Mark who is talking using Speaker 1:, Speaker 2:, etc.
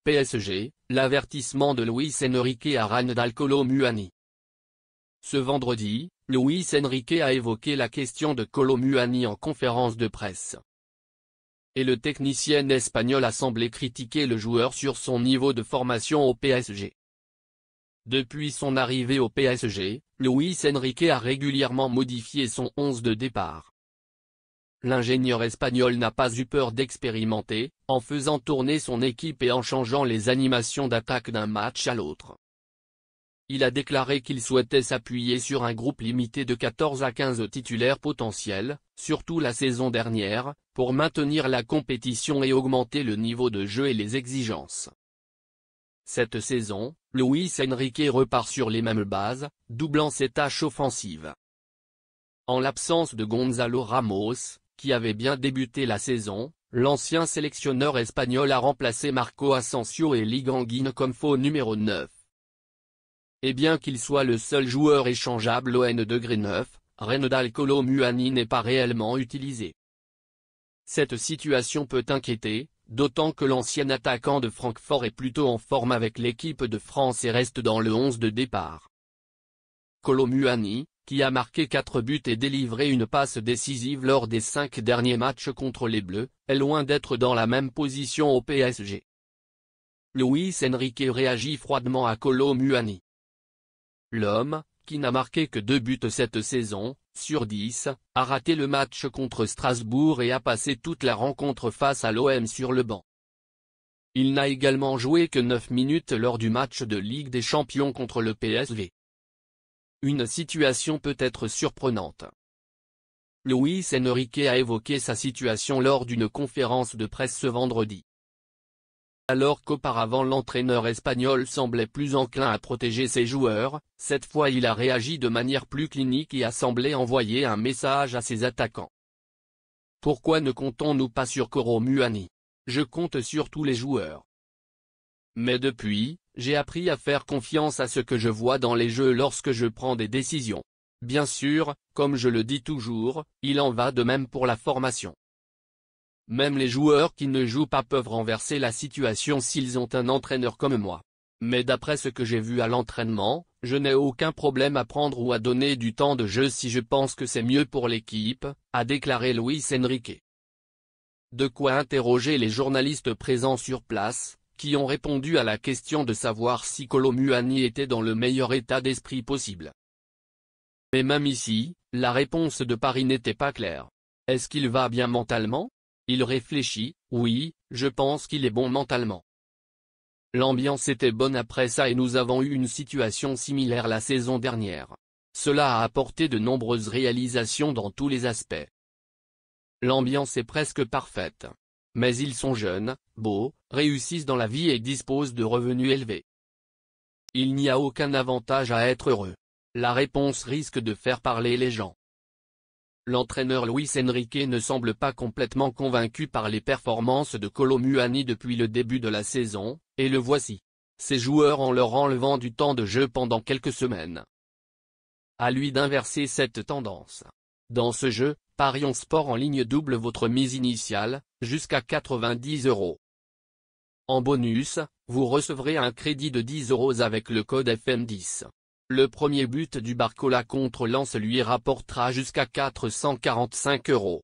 Speaker 1: PSG, l'avertissement de Luis Enrique à Randal Kolo Muani. Ce vendredi, Luis Enrique a évoqué la question de Kolo Muani en conférence de presse. Et le technicien espagnol a semblé critiquer le joueur sur son niveau de formation au PSG. Depuis son arrivée au PSG, Luis Enrique a régulièrement modifié son 11 de départ. L'ingénieur espagnol n'a pas eu peur d'expérimenter, en faisant tourner son équipe et en changeant les animations d'attaque d'un match à l'autre. Il a déclaré qu'il souhaitait s'appuyer sur un groupe limité de 14 à 15 titulaires potentiels, surtout la saison dernière, pour maintenir la compétition et augmenter le niveau de jeu et les exigences. Cette saison, Luis Enrique repart sur les mêmes bases, doublant ses tâches offensives. En l'absence de Gonzalo Ramos, qui avait bien débuté la saison, l'ancien sélectionneur espagnol a remplacé Marco Asensio et Liguanguin comme faux numéro 9. Et bien qu'il soit le seul joueur échangeable au N-9, Randal Kolo Muani n'est pas réellement utilisé. Cette situation peut inquiéter, d'autant que l'ancien attaquant de Francfort est plutôt en forme avec l'équipe de France et reste dans le 11 de départ. Kolo Muani, qui a marqué 4 buts et délivré une passe décisive lors des 5 derniers matchs contre les Bleus, est loin d'être dans la même position au PSG. Luis Enrique réagit froidement à Kolo Muani. L'homme, qui n'a marqué que 2 buts cette saison, sur 10, a raté le match contre Strasbourg et a passé toute la rencontre face à l'OM sur le banc. Il n'a également joué que 9 minutes lors du match de Ligue des Champions contre le PSV. Une situation peut être surprenante. Luis Enrique a évoqué sa situation lors d'une conférence de presse ce vendredi. Alors qu'auparavant l'entraîneur espagnol semblait plus enclin à protéger ses joueurs, cette fois il a réagi de manière plus clinique et a semblé envoyer un message à ses attaquants. Pourquoi ne comptons-nous pas sur Kolo Muani? Je compte sur tous les joueurs. Mais depuis, j'ai appris à faire confiance à ce que je vois dans les jeux lorsque je prends des décisions. Bien sûr, comme je le dis toujours, il en va de même pour la formation. Même les joueurs qui ne jouent pas peuvent renverser la situation s'ils ont un entraîneur comme moi. Mais d'après ce que j'ai vu à l'entraînement, je n'ai aucun problème à prendre ou à donner du temps de jeu si je pense que c'est mieux pour l'équipe, a déclaré Luis Enrique. De quoi interroger les journalistes présents sur place, qui ont répondu à la question de savoir si Kolo Muani était dans le meilleur état d'esprit possible. Mais même ici, la réponse de Paris n'était pas claire. Est-ce qu'il va bien mentalement? Il réfléchit, oui, je pense qu'il est bon mentalement. L'ambiance était bonne après ça et nous avons eu une situation similaire la saison dernière. Cela a apporté de nombreuses réalisations dans tous les aspects. L'ambiance est presque parfaite. Mais ils sont jeunes, beaux, réussissent dans la vie et disposent de revenus élevés. Il n'y a aucun avantage à être heureux. La réponse risque de faire parler les gens. L'entraîneur Luis Enrique ne semble pas complètement convaincu par les performances de Kolo Muani depuis le début de la saison, et le voici. Ses joueurs en leur enlevant du temps de jeu pendant quelques semaines. À lui d'inverser cette tendance. Dans ce jeu, parions sport en ligne double votre mise initiale, jusqu'à 90 €. En bonus, vous recevrez un crédit de 10 € avec le code FM10. Le premier but du Barcola contre Lens lui rapportera jusqu'à 445 €.